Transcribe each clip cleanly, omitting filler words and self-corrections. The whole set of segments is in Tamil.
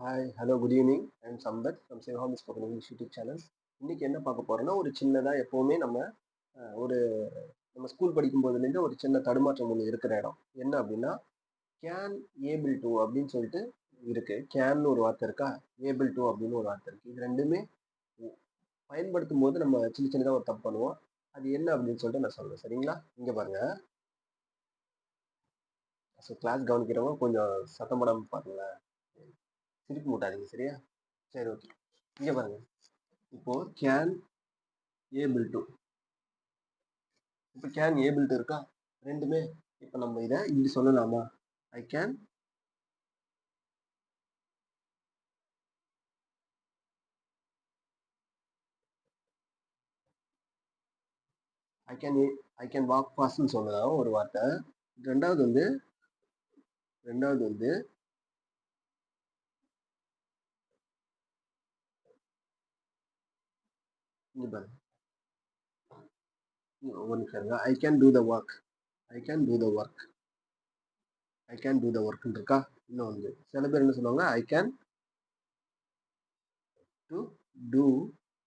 Hi, hello, good evening. I am Sampath from Sivakami spoken English YouTube channel. இன்னைக்கு என்ன பார்க்க போறோம்னா, ஒரு சின்னதா எப்பவுமே ஒரு நம்ம ஸ்கூல் படிக்கும்போதுலேருந்து ஒரு சின்ன தடுமாற்றம் ஒண்ணு இருக்கிற இடம். என்ன அப்படின்னா, கேன், ஏபிள் டூ அப்படின்னு சொல்லிட்டு இருக்கு. கேன்னு ஒரு வார்த்தை இருக்கா? ஏபிள் டூ அப்படின்னு ஒரு வார்த்தை இருக்கு. இது 2மே பயன்படுத்தும்போது நம்ம சின்ன சின்னதா ஒரு தப்பு பண்ணுவோம். அது என்ன அப்படின்னு சொல்லிட்டு நான் சொல்றேன். சரிங்களா? இங்க பாருங்க. கிளாஸ் கவனிக்கிறவங்க கொஞ்சம் சத்தம் போடாம பாருங்களேன். சிரிப்பு மூட்டாதீங்க. சரியா? சரி, ஓகே. இங்க பாருங்க. இப்போ கேன், ஏபிள் டூ. இப்போ கேன், ஏபிள் டு இருக்கா? 2மே. இப்போ நம்ம இத இப்படி சொல்லலாமா? I can I can I can walk ஃபாஸ்ட்ன்னு சொல்லலாம் ஒரு வார்த்தை. 2வது வந்து 2வது வந்து இங்க பாருங்க. ஒரு நிமிஷம் இருங்க. I can do the work. I can do the work. I can do the ஒர்க்ன்னு இருக்கா? இன்னும் வந்து சில பேர் என்ன சொல்லுவாங்க? I can to do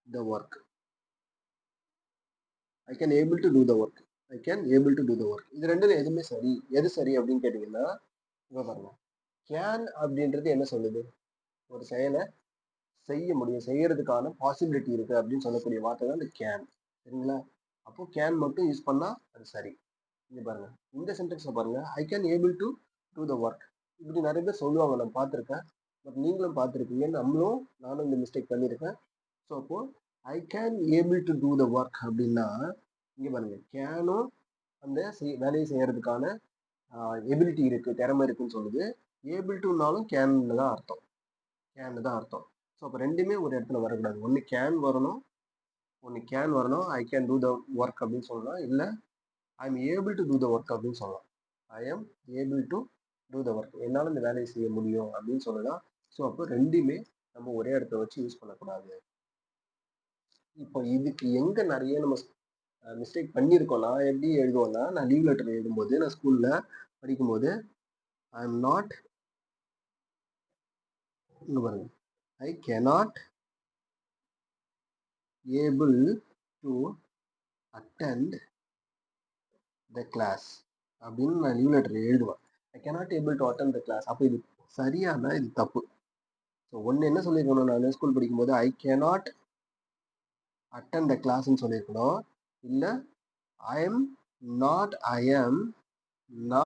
the work. I can able to do the work. I can able to do the work. இது 2ல எதுவுமே சரி. எது சரி அப்படின்னு கேட்டீங்கன்னா, இங்க பாருங்க. கேன் அப்படின்றது என்ன சொல்லுது? ஒரு செயல செய்ய முடியும். செய்யறதுக்கான பாசிபிலிட்டி இருக்கு அப்படின்னு சொல்லக்கூடிய வார்த்தை தான் இந்த கேன். சரிங்களா? அப்போ கேன் மட்டும் யூஸ் பண்ணா அது சரி. இங்க பாருங்க. இந்த சென்டென்ஸ்ல பாருங்க. I can able to do the work. இப்படி நிறைய பேர் சொல்லுவாங்க. நான் பார்த்துருக்கேன். பட் நீங்களும் பார்த்துருப்பீங்க. நானும் இந்த மிஸ்டேக் பண்ணியிருக்கேன். ஸோ அப்போ I can able to do the work அப்படின்னா, இங்க பாருங்க. கேனும் அந்த வேலையை செய்யறதுக்கான எபிலிட்டி இருக்கு, திறமை இருக்குன்னு சொல்லுது. ஏபிள் டுனாலும் கேன்னு தான் அர்த்தம். கேன்னு தான் அர்த்தம். ஸோ அப்போ 2மே ஒரு இடத்துல வரக்கூடாது. ஒண்ணு கேன் வரணும். I can do the work அப்படின்னு சொல்லலாம். இல்ல I am able to do the work அப்படின்னு சொல்லலாம். I am able to do the work. என்னால இந்த வேலையை செய்ய முடியும் அப்படின்னு சொல்லலாம். ஸோ அப்போ 2மே நம்ம ஒரே இடத்த வச்சு யூஸ் பண்ணக்கூடாது. இப்போ இதுக்கு எங்க நிறைய நம்ம மிஸ்டேக் பண்ணியிருக்கோம். நான் எப்படி எழுதுவேன்னா, நான் லீவ் லெட்டர் எழுதும்போது, நான் ஸ்கூல்ல படிக்கும்போது, ஐ எம் நாட் இங்க பாருங்க. I cannot able to attend the class அப்படின்னு நான் லீவ் லெட்டர் எழுதுவேன். I cannot able to attend the class. அப்போ இது சரியானா இது தப்பு. ஸோ ஒன்று என்ன சொல்லியிருக்கணும், நான் ஸ்கூல் படிக்கும்போது ஐ கேனாட் அட்டெண்ட் த கிளாஸ்ன்னு சொல்லியிருக்கணும். இல்லை ஐ எம் நாட்